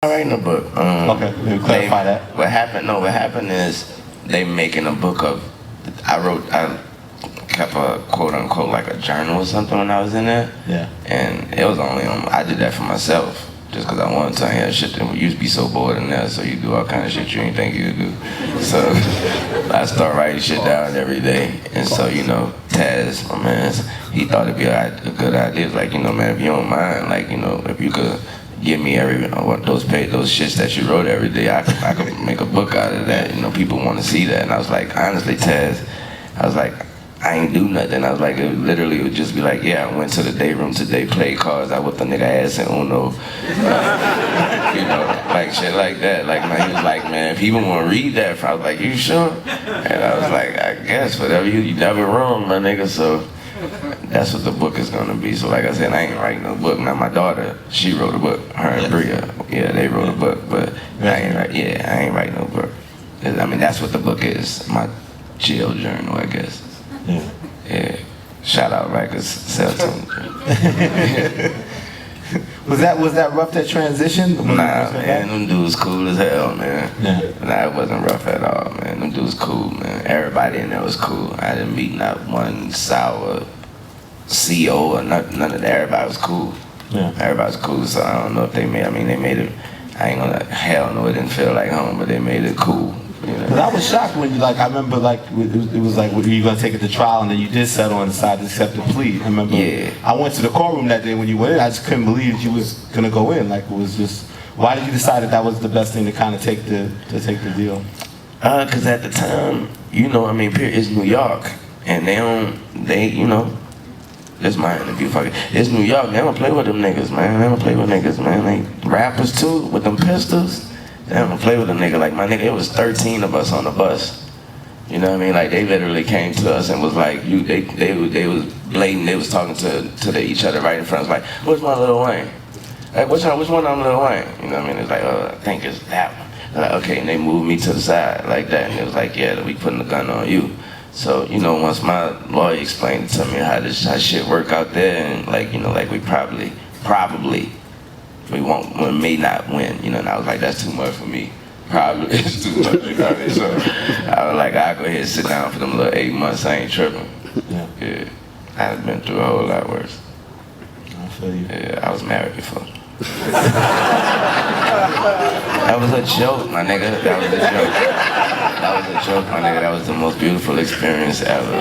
I'm writing a book. Okay, maybe clarify that. What happened? No, what happened is they making a book of. I kept a quote unquote like a journal or something when I was in there. Yeah. And it was only on. I did that for myself just because I wanted to hear shit that we used to be so bored in there, so you do all kind of shit you ain't think you could do. So I start writing shit down every day, and so Taz, my man, he thought it'd be a good idea. It's like man, if you don't mind, like if you could give me those shits that you wrote every day, I could make a book out of that. People want to see that. And I was like, honestly, Taz, I was like, I ain't do nothing. I was like, it would just be like, yeah, I went to the day room today, played cards, I whipped a nigga ass in Uno, like shit like that. Like man, he was like, man, if people want to read that, I was like, you sure? And I was like, I guess whatever. You never wrong, my nigga. So that's what the book is gonna be. So like I said, I ain't writing no book. Now my daughter, she wrote a book. Her and Bria, yeah, they wrote a book. But I ain't writing no book. I mean, that's what the book is. My jail journal, I guess. Yeah. Shout out Rikers Island. Was that rough, that transition? Nah, man, them dudes cool as hell, man. Yeah. Nah, it wasn't rough at all, man. Them dudes cool, man. Everybody in there was cool. I didn't meet not one sour CO or none of that. Everybody was cool. Yeah. Everybody was cool, so I don't know if they made it, I ain't gonna, hell no, it didn't feel like home, but they made it cool. But I was shocked when I remember it was like, were you gonna take it to trial and then you did settle and decide to accept the plea? I remember I went to the courtroom that day when you went in, I just couldn't believe you was gonna go in. Like it was just, why did you decide that was the best thing to kind of take the deal? Cause at the time, it's New York, and this is my interview, fuck it. It's New York, they don't play with them niggas, man. They don't play with niggas, man. They rappers too, with them pistols. They don't play with a nigga. Like my nigga, it was 13 of us on the bus. You know what I mean? Like they literally came to us and was like, they was blatant. They was talking to each other right in front. It's like, what's my Lil Wayne? Like which one I'm Lil Wayne? You know what I mean? It's like, I think it's that one. They're like, okay, and they moved me to the side like that, and it was like, yeah, we putting the gun on you. So once my lawyer explained to me how shit work out there, and like like we probably. We may not win, and I was like, that's too much for me. Probably it's too much, So I was like, I'll go ahead and sit down for them little 8 months, I ain't tripping. Yeah. I've been through a whole lot worse. I feel you. Yeah, I was married before. That was a joke, my nigga. That was a joke, my nigga. That was the most beautiful experience ever.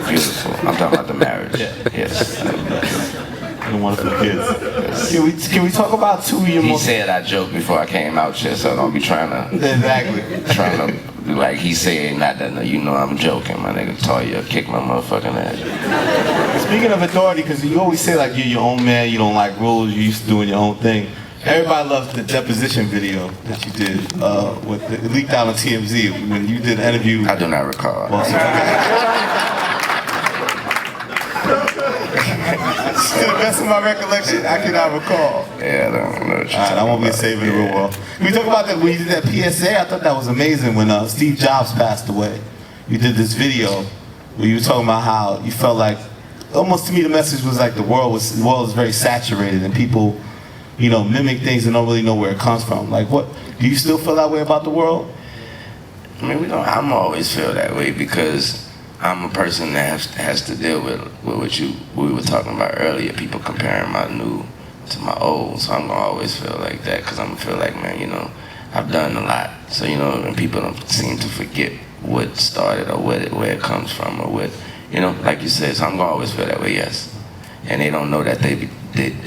Beautiful. I'm talking about the marriage. Yes. And wonderful kids. Can we talk about two of your He said I joked before I came out here, so don't be trying to like he said, not that I'm joking, my nigga. Toya kick my motherfucking ass. Speaking of authority, because you always say like you're your own man, you don't like rules, you're used to doing your own thing. Everybody loves the deposition video that you did it leaked out on TMZ when you did an interview. I do not recall. To the best of my recollection, I cannot recall. Yeah, I don't know what you're Alright, I won't be saving it real well. Can we talk about that when you did that PSA? I thought that was amazing when Steve Jobs passed away. You did this video where you were talking about how you felt like, almost to me the message was like the world is very saturated and people, mimic things and don't really know where it comes from. Like what, do you still feel that way about the world? I mean, I'm always feel that way because I'm a person that has to deal with what we were talking about earlier, people comparing my new to my old, so I'm gonna always feel like that, because I'm gonna feel like, man, I've done a lot, so and people don't seem to forget what started or where it comes from or what, like you said, so I'm gonna always feel that way, yes. And they don't know that they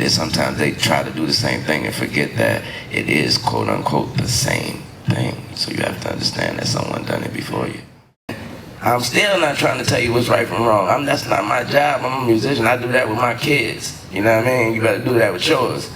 sometimes they try to do the same thing and forget that it is quote unquote the same thing, so you have to understand that someone done it before you. I'm still not trying to tell you what's right from wrong. That's not my job. I'm a musician. I do that with my kids. You know what I mean? You better do that with yours.